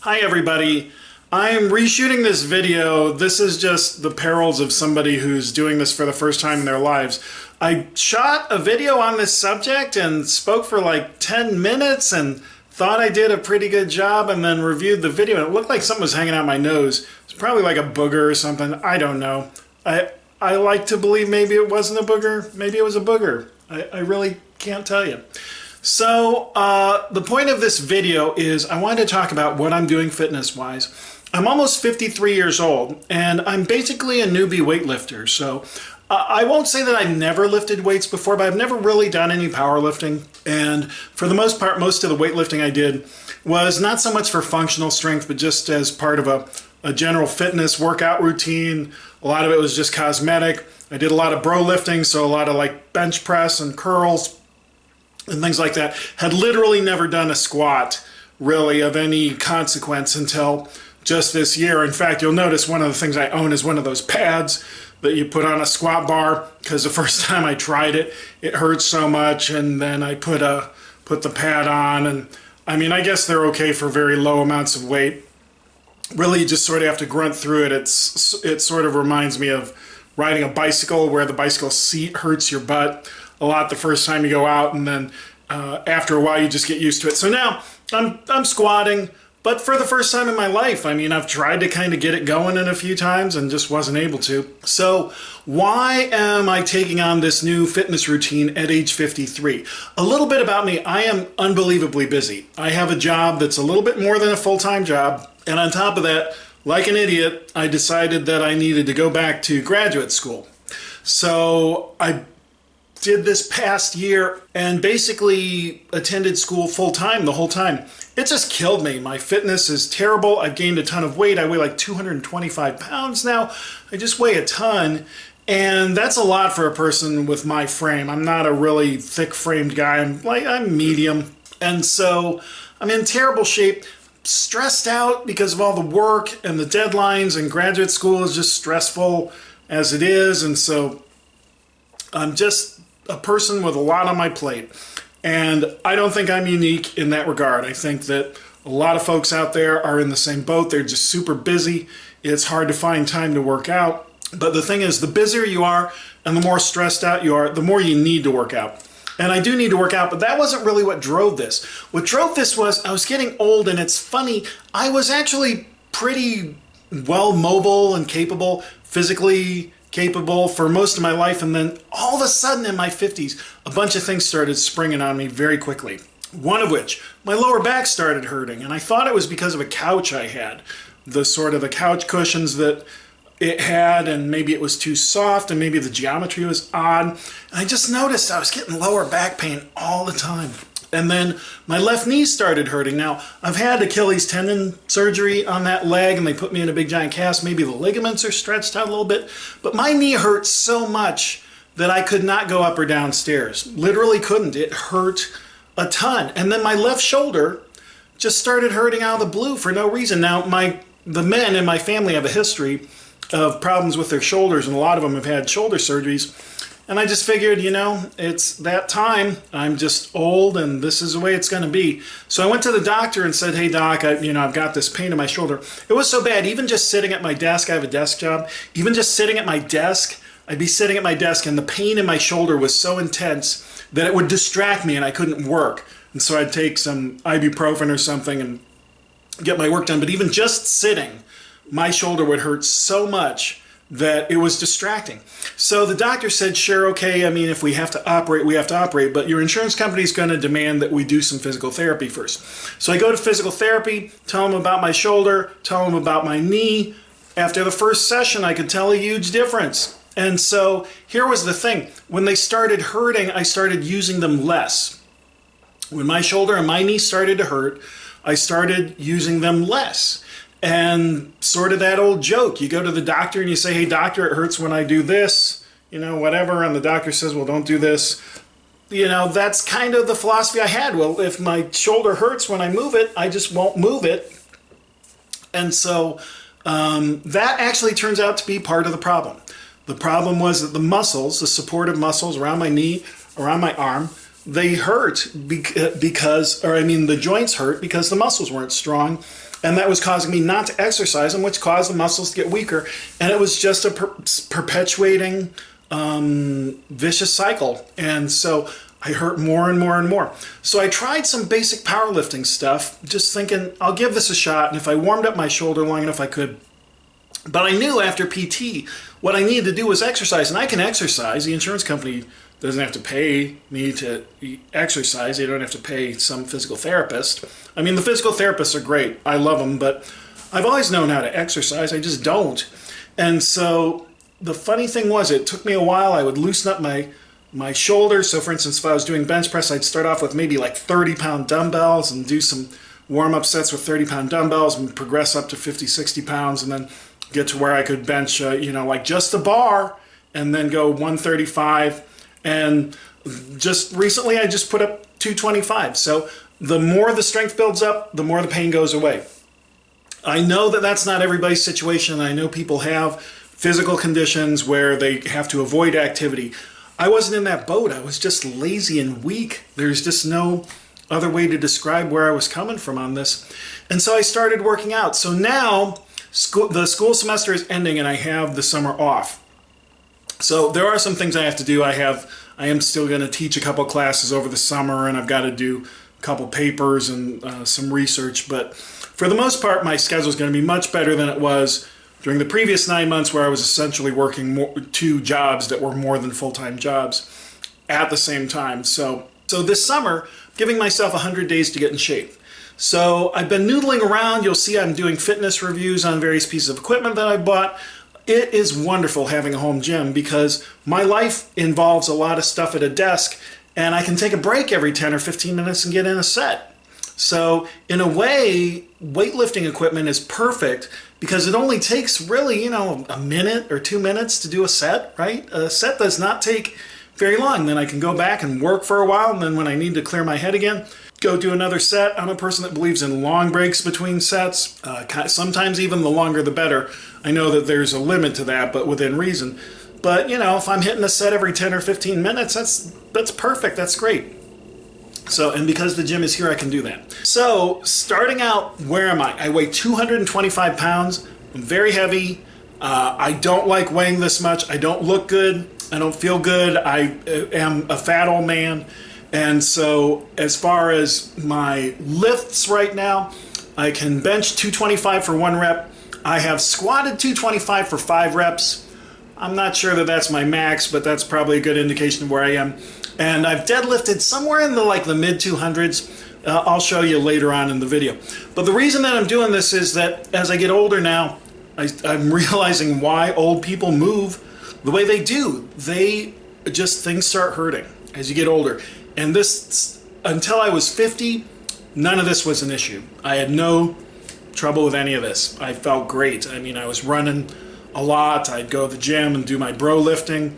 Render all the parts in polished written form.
Hi everybody. I'm reshooting this video. This is just the perils of somebody who's doing this for the first time in their lives. I shot a video on this subject and spoke for like 10 minutes and thought I did a pretty good job, and then reviewed the video and it looked like something was hanging out my nose. It's probably like a booger or something. I don't know. I like to believe maybe it wasn't a booger. Maybe it was a booger. I really can't tell you. So the point of this video is I wanted to talk about what I'm doing fitness-wise. I'm almost 53 years old, and I'm basically a newbie weightlifter. So I won't say that I've never lifted weights before, but I've never really done any powerlifting. And for the most part, most of the weightlifting I did was not so much for functional strength, but just as part of a general fitness workout routine. A lot of it was just cosmetic. I did a lot of bro lifting, so a lot of like bench press and curls and things like that. Had literally never done a squat really of any consequence until just this year. In fact, you'll notice one of the things I own is one of those pads that you put on a squat bar, because the first time I tried it, it hurt so much, and then I put the pad on, and I mean, I guess they're okay for very low amounts of weight. Really, you just sort of have to grunt through it. It sort of reminds me of riding a bicycle, where the bicycle seat hurts your butt a lot the first time you go out, and then after a while you just get used to it. So now I'm squatting, but for the first time in my life. I mean, I've tried to kind of get it going in a few times and just wasn't able to. So why am I taking on this new fitness routine at age 53? A little bit about me. I am unbelievably busy. I have a job that's a little bit more than a full-time job, and on top of that, like an idiot, I decided that I needed to go back to graduate school. So I did this past year and basically attended school full-time the whole time. It just killed me. My fitness is terrible. I've gained a ton of weight. I weigh like 225 pounds now. I just weigh a ton, and that's a lot for a person with my frame. I'm not a really thick-framed guy. I'm medium, and so I'm in terrible shape. Stressed out because of all the work and the deadlines, and graduate school is just stressful as it is, and so I'm just a person with a lot on my plate. And I don't think I'm unique in that regard. I think that a lot of folks out there are in the same boat. They're just super busy. It's hard to find time to work out. But the thing is, the busier you are and the more stressed out you are, the more you need to work out. And I do need to work out, but that wasn't really what drove this. What drove this was I was getting old, and it's funny, I was actually pretty well mobile and capable, physically capable for most of my life, and then all of a sudden in my 50s, a bunch of things started springing on me very quickly. One of which, my lower back started hurting, and I thought it was because of a couch I had. The couch cushions that it had, and maybe it was too soft, and maybe the geometry was odd. And I just noticed I was getting lower back pain all the time. And then my left knee started hurting. Now, I've had Achilles tendon surgery on that leg, and they put me in a big giant cast. Maybe the ligaments are stretched out a little bit. But my knee hurt so much that I could not go up or down stairs. Literally couldn't. It hurt a ton. And then my left shoulder just started hurting out of the blue for no reason. Now, the men in my family have a history of problems with their shoulders, and a lot of them have had shoulder surgeries. And I just figured, you know, it's that time. I'm just old, and this is the way it's going to be. So I went to the doctor and said, hey, doc, I've got this pain in my shoulder. It was so bad, even just sitting at my desk, I have a desk job, even just sitting at my desk, I'd be sitting at my desk, and the pain in my shoulder was so intense that it would distract me and I couldn't work. And so I'd take some ibuprofen or something and get my work done. But even just sitting, my shoulder would hurt so much that it was distracting. So the doctor said, sure, okay, I mean, if we have to operate, we have to operate, but your insurance company is going to demand that we do some physical therapy first. So I go to physical therapy, tell them about my shoulder, tell them about my knee. After the first session, I could tell a huge difference. And so here was the thing. When they started hurting, I started using them less. When my shoulder and my knee started to hurt, I started using them less. And sort of that old joke, you go to the doctor and you say, hey doctor, it hurts when I do this, you know, whatever, and the doctor says, well, don't do this. You know, that's kind of the philosophy I had. Well, if my shoulder hurts when I move it, I just won't move it. And so that actually turns out to be part of the problem. The problem was that the muscles, the supportive muscles around my knee, around my arm, they hurt because the joints hurt because the muscles weren't strong and that was causing me not to exercise, and which caused the muscles to get weaker. And it was just a perpetuating vicious cycle. And so I hurt more and more and more. So I tried some basic powerlifting stuff, just thinking I'll give this a shot, and if I warmed up my shoulder long enough I could. But I knew after PT what I needed to do was exercise, and I can exercise. The insurance company doesn't have to pay me to exercise. They don't have to pay some physical therapist. I mean, the physical therapists are great. I love them, but I've always known how to exercise. I just don't. And so the funny thing was, it took me a while. I would loosen up my shoulders. So for instance, if I was doing bench press, I'd start off with maybe like 30-pound dumbbells and do some warm-up sets with 30-pound dumbbells and progress up to 50, 60 pounds, and then get to where I could bench, like just the bar, and then go 135. And just recently I just put up 225. So the more the strength builds up, the more the pain goes away. I know that that's not everybody's situation. I know people have physical conditions where they have to avoid activity. I wasn't in that boat. I was just lazy and weak. There's just no other way to describe where I was coming from on this. And so I started working out. So now the school semester is ending and I have the summer off. So there are some things I have to do. I am still going to teach a couple classes over the summer, and I've got to do a couple papers and some research. But for the most part, my schedule is going to be much better than it was during the previous 9 months, where I was essentially working 2 jobs that were more than full-time jobs at the same time. So this summer, I'm giving myself 100 days to get in shape. So I've been noodling around. You'll see I'm doing fitness reviews on various pieces of equipment that I bought. It is wonderful having a home gym because my life involves a lot of stuff at a desk, and I can take a break every 10 or 15 minutes and get in a set. So in a way, weightlifting equipment is perfect because it only takes really, a minute or 2 minutes to do a set, right? A set does not take very long. Then I can go back and work for a while, and then when I need to clear my head again, go do another set. I'm a person that believes in long breaks between sets. Sometimes even the longer the better. I know that there's a limit to that, but within reason. But, if I'm hitting a set every 10 or 15 minutes, that's perfect. That's great. So, and because the gym is here, I can do that. So, starting out, where am I? I weigh 225 pounds. I'm very heavy. I don't like weighing this much. I don't look good. I don't feel good. I am a fat old man. And so as far as my lifts right now, I can bench 225 for 1 rep. I have squatted 225 for 5 reps. I'm not sure that that's my max, but that's probably a good indication of where I am. And I've deadlifted somewhere in the mid 200s. I'll show you later on in the video. But the reason that I'm doing this is that as I get older now, I'm realizing why old people move the way they do. Things start hurting as you get older. And this, until I was 50, none of this was an issue. I had no trouble with any of this. I felt great. I mean, I was running a lot. I'd go to the gym and do my bro lifting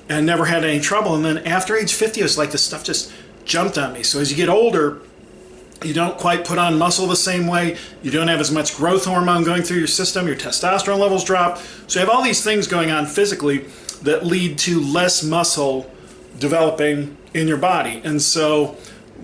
and never had any trouble. And then after age 50, it was like this stuff just jumped on me. So as you get older, you don't quite put on muscle the same way. You don't have as much growth hormone going through your system. Your testosterone levels drop. So you have all these things going on physically that lead to less muscle developing in your body. And so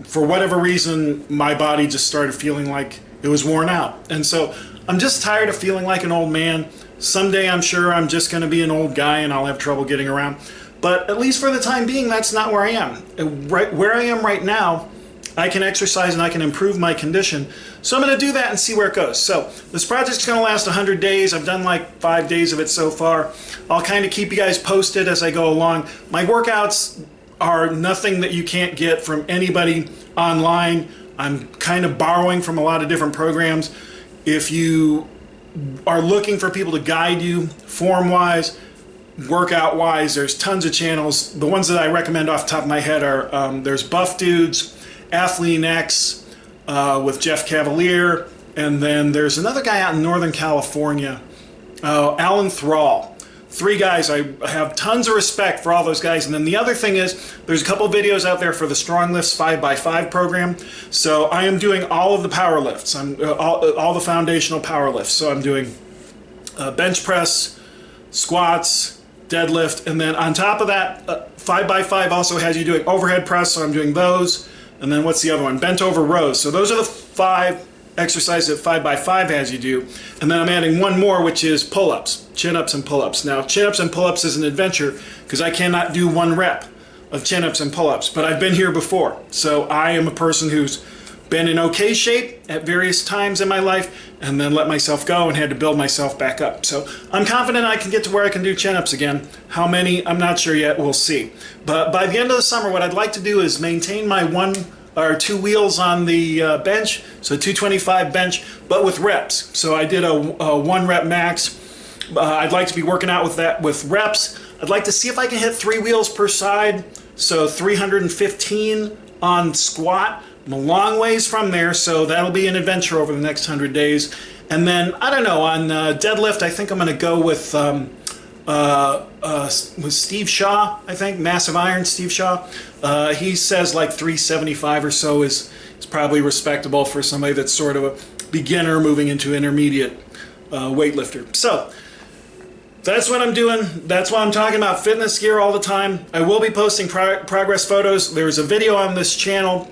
for whatever reason, my body just started feeling like it was worn out. And so I'm just tired of feeling like an old man. Someday I'm sure I'm just going to be an old guy and I'll have trouble getting around. But at least for the time being, that's not where I am. Right where I am right now, I can exercise and I can improve my condition. So I'm going to do that and see where it goes. So this project's going to last 100 days. I've done like 5 days of it so far. I'll kind of keep you guys posted as I go along. My workouts are nothing that you can't get from anybody online. I'm kind of borrowing from a lot of different programs. If you are looking for people to guide you form-wise, workout-wise, there's tons of channels. The ones that I recommend off the top of my head are there's Buff Dudes, Athlean X with Jeff Cavalier, and then there's another guy out in Northern California, Alan Thrall. 3 guys. I have tons of respect for all those guys. And then the other thing is there's a couple videos out there for the Strong Lifts 5x5 program. So I am doing all of the power lifts. I'm all the foundational power lifts. So I'm doing bench press, squats, deadlift, and then on top of that, 5x5 also has you doing overhead press, so I'm doing those. And then what's the other one? Bent over rows. So those are the 5 exercise that 5x5 has you do. And then I'm adding one more, which is pull-ups, chin-ups and pull-ups. Now, chin-ups and pull-ups is an adventure because I cannot do 1 rep of chin-ups and pull-ups, but I've been here before. So I am a person who's been in okay shape at various times in my life and then let myself go and had to build myself back up. So I'm confident I can get to where I can do chin-ups again. How many, I'm not sure yet, we'll see. But by the end of the summer, what I'd like to do is maintain my 1 or 2 wheels on the bench, so 225 bench, but with reps. So I did a 1 rep max. I'd like to be working out with that with reps. I'd like to see if I can hit 3 wheels per side, so 315 on squat. I'm a long ways from there, so that'll be an adventure over the next 100 days. And then, I don't know, on deadlift, I think I'm going to go with Steve Shaw, I think, Massive Iron, Steve Shaw. He says like 375 or so is probably respectable for somebody that's sort of a beginner moving into intermediate weightlifter. So, that's what I'm doing. That's why I'm talking about fitness gear all the time. I will be posting progress photos. There's a video on this channel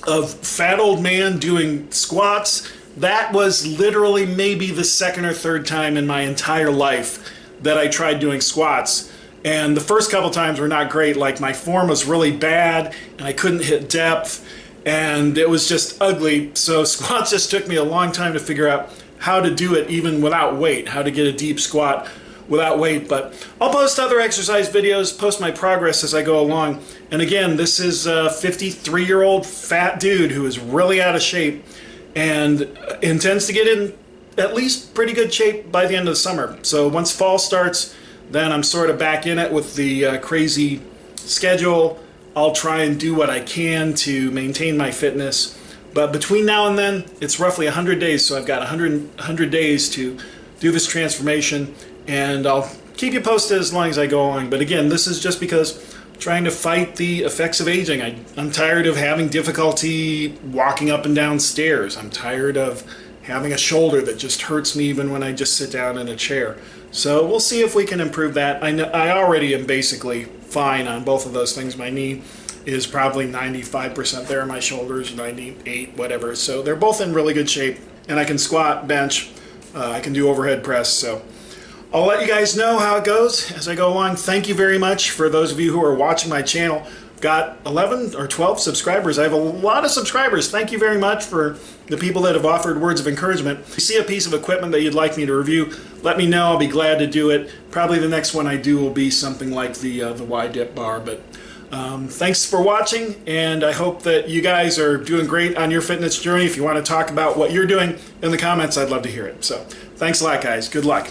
of fat old man doing squats. That was literally maybe the 2nd or 3rd time in my entire life that I tried doing squats. And the first couple times were not great. Like my form was really bad and I couldn't hit depth and it was just ugly. So squats just took me a long time to figure out how to do it even without weight, how to get a deep squat without weight. But I'll post other exercise videos, post my progress as I go along. And again, this is a 53-year-old fat dude who is really out of shape and intends to get in at least pretty good shape by the end of the summer. So once fall starts, then I'm sort of back in it with the crazy schedule. I'll try and do what I can to maintain my fitness. But between now and then, it's roughly 100 days. So I've got 100 days to do this transformation. And I'll keep you posted as long as I go along. But again, this is just because I'm trying to fight the effects of aging. I'm tired of having difficulty walking up and down stairs. I'm tired of having a shoulder that just hurts me even when I just sit down in a chair. So we'll see if we can improve that. I already am basically fine on both of those things. My knee is probably 95% there, my shoulders 98, whatever. So they're both in really good shape. And I can squat, bench, I can do overhead press. So I'll let you guys know how it goes as I go along. Thank you very much for those of you who are watching my channel. Got 11 or 12 subscribers. I have a lot of subscribers. Thank you very much for the people that have offered words of encouragement. If you see a piece of equipment that you'd like me to review, let me know. I'll be glad to do it. Probably the next one I do will be something like the Y-dip bar. But thanks for watching, and I hope that you guys are doing great on your fitness journey. If you want to talk about what you're doing in the comments, I'd love to hear it. So thanks a lot, guys. Good luck.